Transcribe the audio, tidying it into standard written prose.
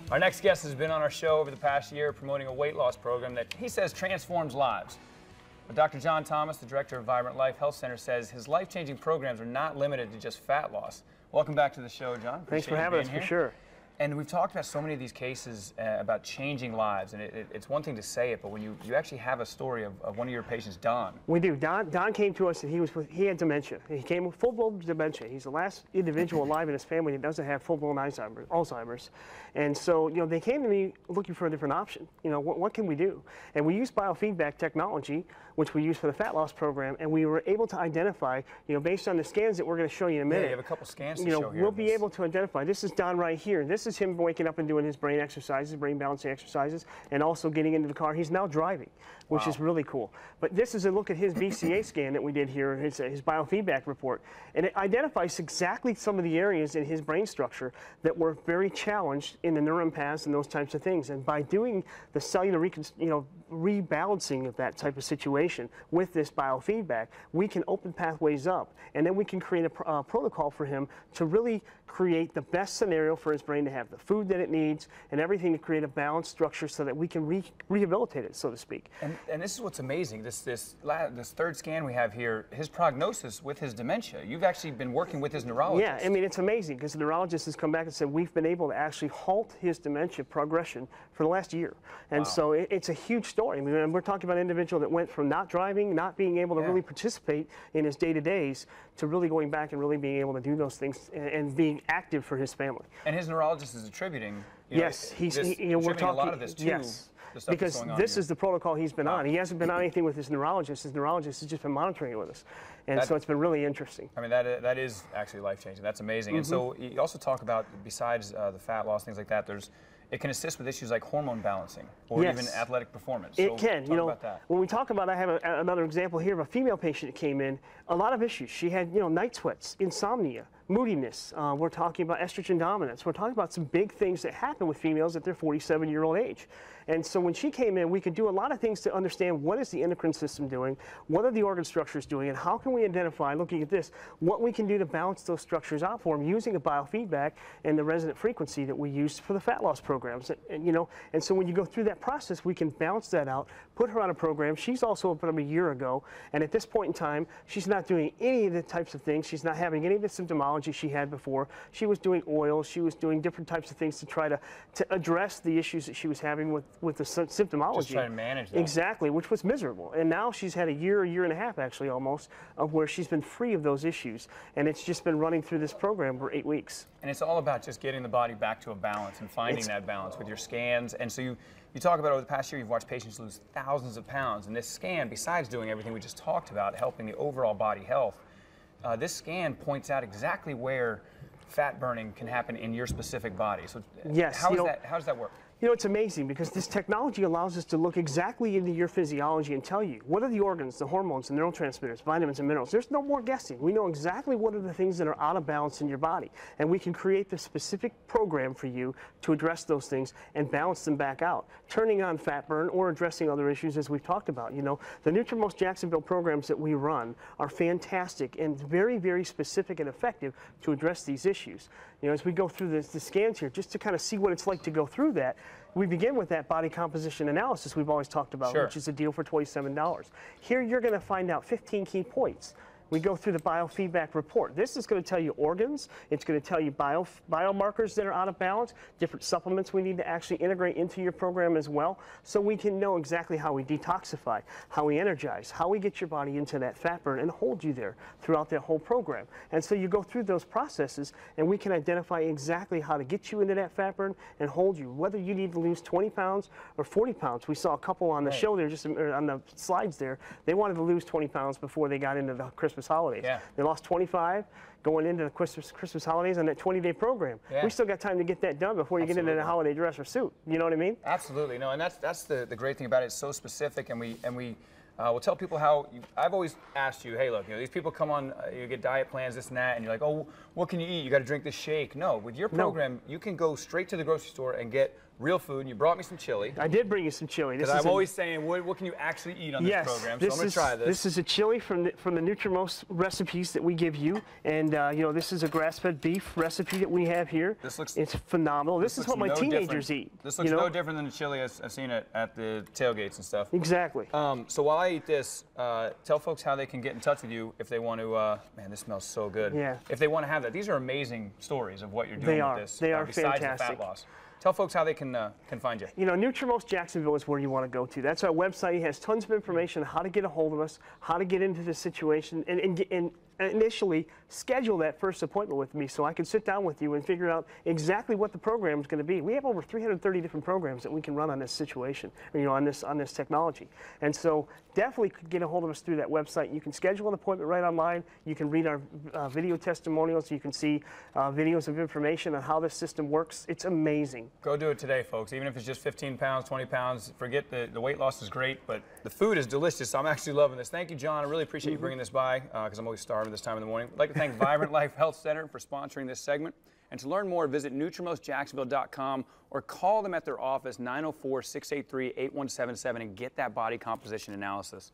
Our next guest has been on our show over the past year promoting a weight loss program that he says transforms lives. But Dr. Jon Thomas, the director of Vibrant Life Health Center, says his life-changing programs are not limited to just fat loss. Welcome back to the show, Jon. Thanks for having us, for sure. And we've talked about so many of these cases about changing lives, and it's one thing to say it, but when you actually have a story of one of your patients, Don. We do. Don came to us and he had dementia. He came with full-blown dementia. He's the last individual alive in his family that doesn't have full-blown Alzheimer's. And so, you know, they came to me looking for a different option. You know, what can we do? And we use biofeedback technology, which we use for the fat loss program, and we were able to identify, you know, based on the scans that we're going to show you in a minute. Yeah, you have a couple scans to show here. We'll be able to identify. This is Don right here. This is him waking up and doing his brain exercises, brain balancing exercises, and also getting into the car. He's now driving, which is really cool. But this is a look at his VCA scan that we did here, his biofeedback report, and it identifies exactly some of the areas in his brain structure that were very challenged in the neuron paths and those types of things. And by doing the cellular rebalancing of that type of situation with this biofeedback, we can open pathways up, and then we can create a protocol for him to really create the best scenario for his brain to have the food that it needs and everything to create a balanced structure so that we can rehabilitate it, so to speak. And this is what's amazing. This third scan we have here, his prognosis with his dementia. You've actually been working with his neurologist. Yeah, I mean, it's amazing because the neurologist has come back and said we've been able to actually halt his dementia progression for the last year. And so it's a huge story. I mean, we're talking about an individual that went from not driving, not being able to really participate in his day-to-days, to really going back and really being able to do those things and being active for his family. And his neurologist is attributing, we're talking a lot of this to the stuff because that's going on this here. is the protocol he's been on. He hasn't been on anything with his neurologist. His neurologist has just been monitoring it with us. And so it's been really interesting. I mean, that is actually life-changing. That's amazing. And so you also talk about, besides the fat loss, things like that, it can assist with issues like hormone balancing or even athletic performance. It can. Talk about that. When we talk about, I have another example here of a female patient that came in, a lot of issues. She had, night sweats, insomnia, moodiness. We're talking about estrogen dominance. We're talking about some big things that happen with females at their 47-year-old age. And so when she came in, we could do a lot of things to understand what is the endocrine system doing, what are the organ structures doing, and how can we identify, looking at this, what we can do to balance those structures out for them using a biofeedback and the resonant frequency that we use for the fat loss programs. And so when you go through that process, we can balance that out, put her on a program. She's also opened up a year ago, and at this point in time, she's not doing any of the types of things. She's not having any of the symptomology she had before. She was doing oils. She was doing different types of things to try to address the issues that she was having with the symptomology. Just try to manage that. Exactly, which was miserable. And now she's had a year and a half, actually, almost, of where she's been free of those issues. And it's just been running through this program for 8 weeks. And it's all about just getting the body back to a balance and finding that balance with your scans. And so you talk about over the past year, you've watched patients lose thousands of pounds. And this scan, besides doing everything we just talked about, helping the overall body health, this scan points out exactly where fat burning can happen in your specific body. So how does that work? You know, it's amazing because this technology allows us to look exactly into your physiology and tell you what are the organs, the hormones, the neurotransmitters, vitamins, and minerals. There's no more guessing. We know exactly what are the things that are out of balance in your body. And we can create the specific program for you to address those things and balance them back out, turning on fat burn or addressing other issues as we've talked about. You know, the Nutrimost Jacksonville programs that we run are fantastic and very, very specific and effective to address these issues. You know, as we go through the scans here, just to kind of see what it's like to go through that, we begin with that body composition analysis we've always talked about, which is a deal for $27. Here you're going to find out 15 key points. We go through the biofeedback report. This is going to tell you organs. It's going to tell you biomarkers that are out of balance, different supplements we need to actually integrate into your program as well, so we can know exactly how we detoxify, how we energize, how we get your body into that fat burn and hold you there throughout that whole program. And so you go through those processes, and we can identify exactly how to get you into that fat burn and hold you, whether you need to lose 20 pounds or 40 pounds. We saw a couple on the show there, just on the slides there. They wanted to lose 20 pounds before they got into the Christmas holidays. They lost 25 going into the Christmas holidays on that 20-day program. We still got time to get that done before you get into the holiday dress or suit. You know what I mean? Absolutely. No, and that's the great thing about it. It's so specific, and we Well, tell people how, I've always asked you, hey, look, these people come on, you get diet plans, this and that, and you're like, oh, what can you eat? You got to drink this shake. No, with your program, you can go straight to the grocery store and get real food, and you brought me some chili. I did bring you some chili. Because I'm always saying, what can you actually eat on this program? So I'm going to try this. This is a chili from the Nutrimos recipes that we give you, and this is a grass-fed beef recipe that we have here. It's phenomenal. This is what my teenagers eat. This looks no different than the chili I've seen at the tailgates and stuff. Exactly. So while I eat this, tell folks how they can get in touch with you if they want to. Man, this smells so good. Yeah. If they want to have that, these are amazing stories of what you're doing with this. They are besides fantastic. The fat loss. Tell folks how they can find you. Nutrimos Jacksonville is where you want to go to. That's our website. It has tons of information on how to get a hold of us, how to get into this situation, and initially schedule that first appointment with me so I can sit down with you and figure out exactly what the program is going to be. We have over 330 different programs that we can run on this situation, on this technology. And so definitely get a hold of us through that website. You can schedule an appointment right online. You can read our video testimonials. You can see videos of information on how this system works. It's amazing. Go do it today, folks. Even if it's just 15 pounds, 20 pounds, forget the weight loss is great, but the food is delicious. I'm actually loving this. Thank you, John. I really appreciate you bringing this by because I'm always starving this time in the morning. I'd like to thank Vibrant Life Health Center for sponsoring this segment. And to learn more, visit NutrimosJacksonville.com or call them at their office, 904-683-8177, and get that body composition analysis.